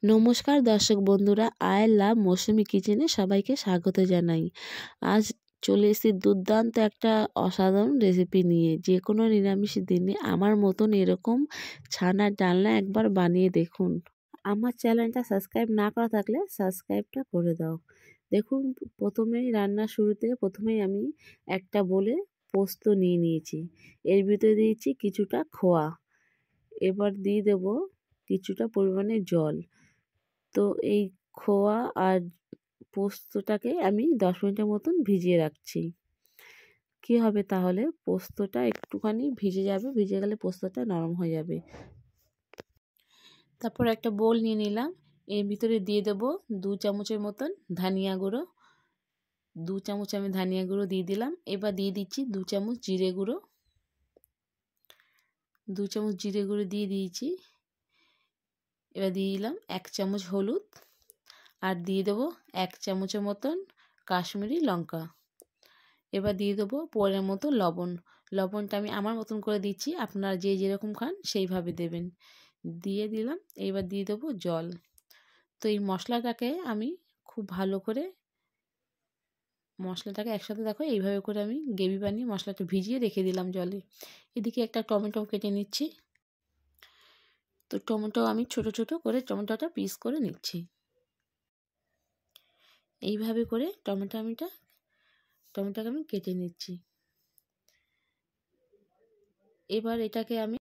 নমস্কার দর্শক বন্ধুরা, আই লাভ মৌসুমি কিচেনে সবাইকে স্বাগত জানাই। আজ চলে এসেছি দুর্দান্ত একটা অসাধারণ রেসিপি নিয়ে। যে কোনো নিরামিষ দিনে আমার মতন এরকম ছানার ডালনা একবার বানিয়ে দেখুন। আমার চ্যানেলটা সাবস্ক্রাইব না করা থাকলে সাবস্ক্রাইবটা করে দাও। দেখুন, প্রথমেই আমি একটা বলে পোস্ত নিয়ে নিয়েছি। এর ভিতরে দিয়েছি কিছুটা খোয়া, এবার দিয়ে দেব কিছুটা পরিমাণে জল। তো এই খোয়া আর পোস্তটাকে আমি 10 মিনিটের মতন ভিজিয়ে রাখছি। কি হবে তাহলে, পোস্তটা একটুখানি ভিজে যাবে, ভিজে গেলে পোস্তটা নরম হয়ে যাবে। তারপর একটা বোল নিয়ে নিলাম, এর ভিতরে দিয়ে দেব 2 চামচের মতন ধনিয়া গুঁড়ো। 2 চামচ আমি ধনিয়া গুঁড়ো দিয়ে দিলাম। এবার দিয়ে দিচ্ছি 2 চামচ জিরে গুঁড়ো। 2 চামচ জিরে গুঁড়ো দিয়ে দিয়েছি। এবার দিয়ে দিলাম 1 চামচ হলুদ, আর দিয়ে দেবো 1 চামচের মতন কাশ্মীরি লঙ্কা। এবার দিয়ে দেবো পরিমাণ মতো লবণ। লবণটা আমি আমার মতন করে দিচ্ছি, আপনারা যে যেরকম খান সেইভাবে দেবেন। দিয়ে দিলাম। এবার দিয়ে দেবো জল। তো এই মশলাটাকে আমি খুব ভালো করে একসাথে দেখো এইভাবে করে আমি গ্রেভি বানিয়ে মশলাটা ভিজিয়ে রেখে দিলাম জলে। এদিকে একটা টমেটো কেটে নিচ্ছি। তো টমেটো আমি ছোট ছোট করে টমেটোটা পিস করে নিচ্ছি। এইভাবে করে টমেটোটাকে আমি কেটে নিচ্ছি। এবার এটাকে আমি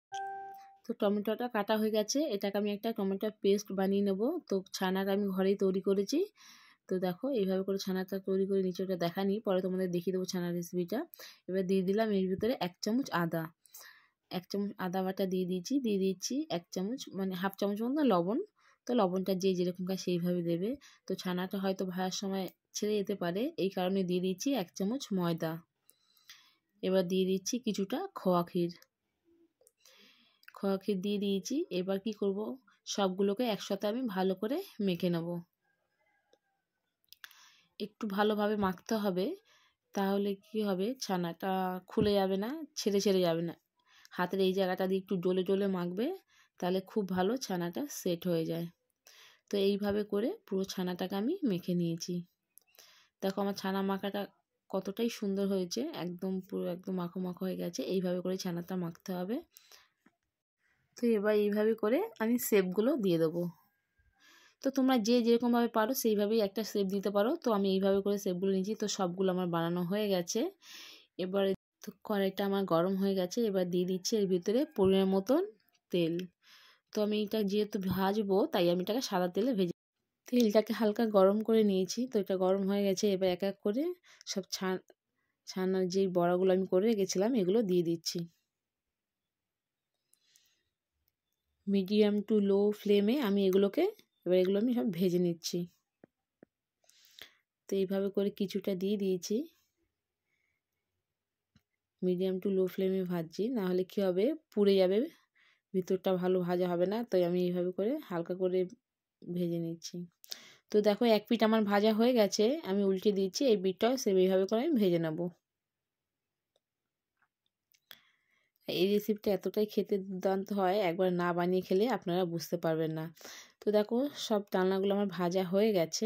টমেটোটা কাটা হয়ে গেছে, এটাকে আমি একটা টমেটো পেস্ট বানিয়ে নেব। তো ছানাটা আমি ঘরেই তৈরি করেছি। তো দেখো এইভাবে করে ছানাটা তৈরি করে নিচে, ওটা দেখানি, পরে তোমাদের দেখিয়ে দেবো ছানার রেসিপিটা। এবার দিয়ে দিলাম এর ভিতরে 1 চামচ আদা। 1 চামচ আদা বাটা দিয়ে দিচ্ছি 1 চামচ মানে হাফ চামচ মতো লবণ। তো লবণটা যে যেরকম খায় সেইভাবে দেবে। তো ছানাটা হয়তো ভাজার সময় ছেড়ে যেতে পারে, এই কারণে দিয়ে দিচ্ছি 1 চামচ ময়দা। এবার দিয়ে দিচ্ছি কিছুটা খোয়া ক্ষীর দিয়ে দিয়েছি। এবার কি করব, সবগুলোকে একসাথে আমি ভালো করে মেখে নেব। একটু ভালোভাবে মাখতে হবে, তাহলে কি হবে, ছানাটা খুলে যাবে না, ছেড়ে যাবে না। হাতের এই জায়গাটা দিয়ে একটু ডলে ডলে মাখবে, তাহলে খুব ভালো ছানাটা সেট হয়ে যায়। তো এইভাবে করে পুরো ছানাটাকে আমি মেখে নিয়েছি। দেখো আমার ছানা মাখাটা কতটাই সুন্দর হয়েছে, পুরো একদম মাখো মাখো হয়ে গেছে। এইভাবে করে ছানাটা মাখতে হবে। তো এবার এইভাবে করে আমি শেপগুলো দিয়ে দেবো। তো তোমরা যে যেরকমভাবে পারো সেইভাবেই একটা শেপ দিতে পারো। তো আমি এইভাবে করে শেপগুলো নিয়েছি। তো সবগুলো আমার বানানো হয়ে গেছে। এবারে তো কড়াইটা আমার গরম হয়ে গেছে। এবার দিয়ে দিচ্ছি এর ভিতরে পরিমাণ মতন তেল। তো আমি এটা যেহেতু ভাজবো, তাই আমি এটাকে সাদা তেলে ভেজে, তেলটাকে হালকা গরম করে নিয়েছি। তো এটা গরম হয়ে গেছে। এবার এক এক করে সব ছানার যেই বড়াগুলো আমি করে রেখেছিলাম এগুলো দিয়ে দিচ্ছি। মিডিয়াম টু লো ফ্লেমে আমি এগুলো আমি সব ভেজে নিচ্ছি। তো এইভাবে করে কিছুটা দিয়ে দিয়েছি। মিডিয়াম টু লো ফ্লেমে ভাজছি, নাহলে কী হবে, পুড়ে যাবে, ভিতরটা ভালো ভাজা হবে না। তাই আমি এইভাবে করে হালকা করে ভেজে নিচ্ছি। তো দেখো এক পিঠ আমার ভাজা হয়ে গেছে, আমি উল্টে দিচ্ছি। এই পিঠটাও এইভাবে করে আমি ভেজে নেব। এই রেসিপিটা এতটাই খেতে দুর্দান্ত হয়, একবার না বানিয়ে খেলে আপনারা বুঝতে পারবেন না। তো দেখো সব ডালনাগুলো আমার ভাজা হয়ে গেছে।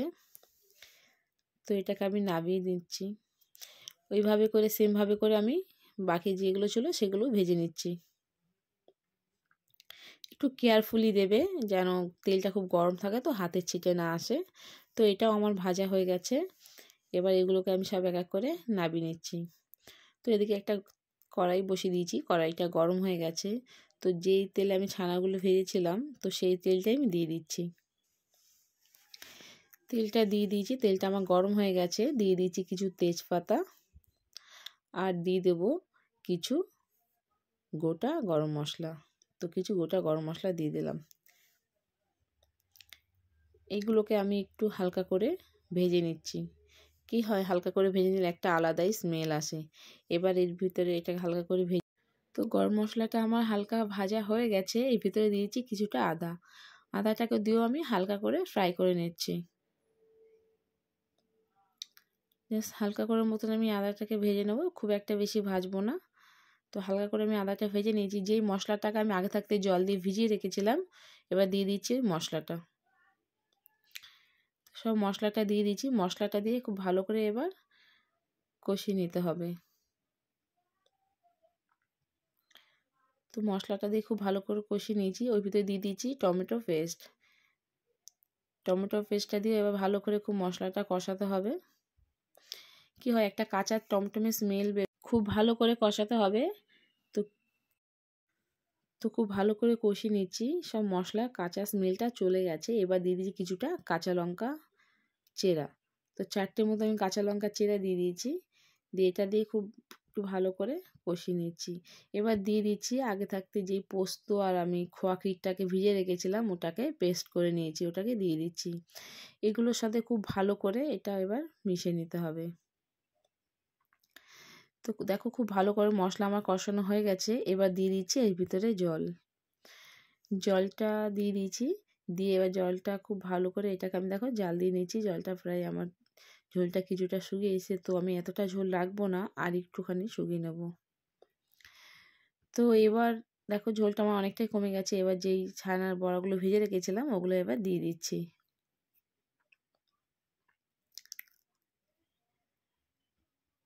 তো এটাকে আমি নামিয়ে দিচ্ছি। ওইভাবে করে সেমভাবে করে আমি বাকি যেগুলো ছিল সেগুলো ভেজে নিচ্ছি। একটু কেয়ারফুলি দেবে, যেন তেলটা খুব গরম থাকে, তো হাতের ছিটে না আসে। তো এটাও আমার ভাজা হয়ে গেছে। এবার এগুলোকে আমি সব এক এক করে নামিয়ে নিচ্ছি। তো এদিকে একটা কড়াই বসিয়ে দিয়েছি, কড়াইটা গরম হয়ে গেছে। তো যেই তেলে আমি ছানাগুলো ভেজেছিলাম, তো সেই তেলটাই আমি দিয়ে দিচ্ছি। তেলটা দিয়ে দিয়েছি, তেলটা আমার গরম হয়ে গেছে। দিয়ে দিচ্ছি কিছু তেজপাতা, আর দিয়ে দেব কিছু গোটা গরম মশলা। তো কিছু গোটা গরম মশলা দিয়ে দিলাম। এইগুলোকে আমি একটু হালকা করে ভেজে নিচ্ছি। কি হয়, হালকা করে ভেজে নিলে একটা আলাদাই স্মেল আসে। এবার এর ভিতরে এটাকে হালকা করে ভেজে, তো গরম মশলাটা আমার হালকা ভাজা হয়ে গেছে। এর ভিতরে দিয়েছি কিছুটা আদাটাকে দিয়েও আমি হালকা করে ফ্রাই করে নিচ্ছি। জাস্ট হালকা করে মতন আমি আদাটাকে ভেজে নেব, খুব একটা বেশি ভাজবো না। তো হালকা করে আমি আদাটা ভেজে নিয়েছি। যেই মশলাটাকে আমি আগে থাকতে জল দিয়ে ভিজিয়ে রেখেছিলাম, এবার দিয়ে দিচ্ছি মশলাটা। সব মশলাটা দিয়ে দিয়েছি। মশলাটা দিয়ে খুব ভালো করে এবার কষিয়ে নিতে হবে। তো মশলাটা দিয়ে খুব ভালো করে কষিয়ে নিয়েছি। ওই ভিতরে দিয়ে দিয়েছি টমেটো পেস্ট। টমেটো পেস্টটা দিয়ে এবার ভালো করে খুব মশলাটা কষাতে হবে। কি হয়, একটা কাঁচা টমটমের স্মেল খুব ভালো করে কষাতে হবে। তো খুব ভালো করে কষিয়ে নিচ্ছি। সব মশলা কাঁচা স্মেলটা চলে গেছে। এবার দিয়ে দিয়েছি কিছুটা কাঁচা লঙ্কা চেরা। তো 4টে মতো আমি কাঁচা লঙ্কা চেরা দিয়ে দিয়েছি। দিয়ে এটা দিয়ে খুব একটু ভালো করে কষিয়ে নিচ্ছি। এবার দিয়ে দিচ্ছি আগে থাকতে যেই পোস্ত আর আমি খোয়া ক্ষীরটাকে ভিজে রেখেছিলাম, ওটাকে পেস্ট করে নিয়েছি, ওটাকে দিয়ে দিচ্ছি। এগুলোর সাথে খুব ভালো করে এটা এবার মিশিয়ে নিতে হবে। তো দেখো খুব ভালো করে মশলা আমার কষানো হয়ে গেছে। এবার দিয়ে দিচ্ছি এর ভিতরে জলটা দিয়ে দিয়েছি। দিয়ে এবার জলটা খুব ভালো করে এটাকে আমি দেখো জাল দিয়ে নিয়েছি। জলটা প্রায় আমার ঝোলটা কিছুটা শুকিয়ে এসে, তো আমি এতটা ঝোল রাখবো না, আর একটুখানি শুকিয়ে নেব। তো এবার দেখো ঝোলটা আমার অনেকটাই কমে গেছে। এবার যেই ছানার বড়াগুলো ভেজে রেখেছিলাম ওগুলো এবার দিয়ে দিচ্ছি।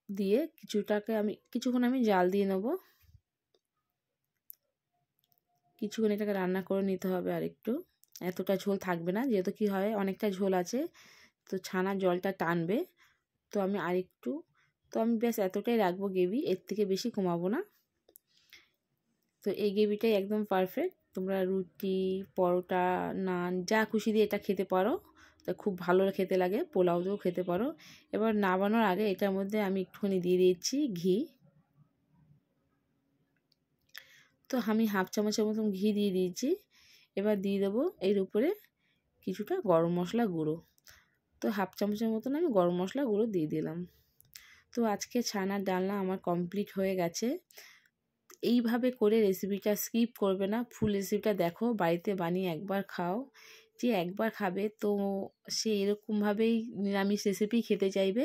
দিয়ে কিছুক্ষণ আমি জাল দিয়ে নেব। কিছুক্ষণ এটাকে রান্না করে নিতে হবে। আর একটু এতটা ঝোল থাকবে না, যেহেতু কি হয় অনেকটা ঝোল আছে, তো ছানার জলটা টানবে। তো আমি ব্যাস এতটাই রাখবো গ্রেভি, এর থেকে বেশি কমাবো না। তো এই গ্রেভিটাই একদম পারফেক্ট। তোমরা রুটি, পরোটা, নান যা খুশি দিয়ে এটা খেতে পারো। তো খুব ভালো খেতে লাগে, পোলাও দিয়েও খেতে পারো। এবার নামানোর আগে এটার মধ্যে আমি একটুখানি দিয়ে দিচ্ছি ঘি। তো আমি হাফ চামচের মতন ঘি দিয়ে দিয়েছি। এবার দিয়ে দেবো এর উপরে কিছুটা গরম মশলা গুঁড়ো। তো হাফ চামচের মতন আমি গরম মশলা গুঁড়ো দিয়ে দিলাম। তো আজকে ছানার ডালনা আমার কমপ্লিট হয়ে গেছে। এইভাবে করে রেসিপিটা স্কিপ করবে না, ফুল রেসিপিটা দেখো, বাড়িতে বানিয়ে একবার খাও। যে একবার খাবে তো সে এরকমভাবেই নিরামিষ রেসিপি খেতে চাইবে,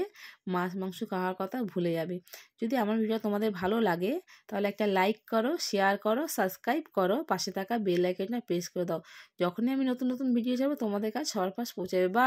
মাছ মাংস খাওয়ার কথা ভুলে যাবে। যদি আমার ভিডিও তোমাদের ভালো লাগে তাহলে একটা লাইক করো, শেয়ার করো, সাবস্ক্রাইব করো, পাশে থাকা বেল আইকনটা প্রেস করে দাও। যখনই আমি নতুন নতুন ভিডিও যাবো তোমাদের কাছে সবার ফার্স্ট পৌঁছাবে। বা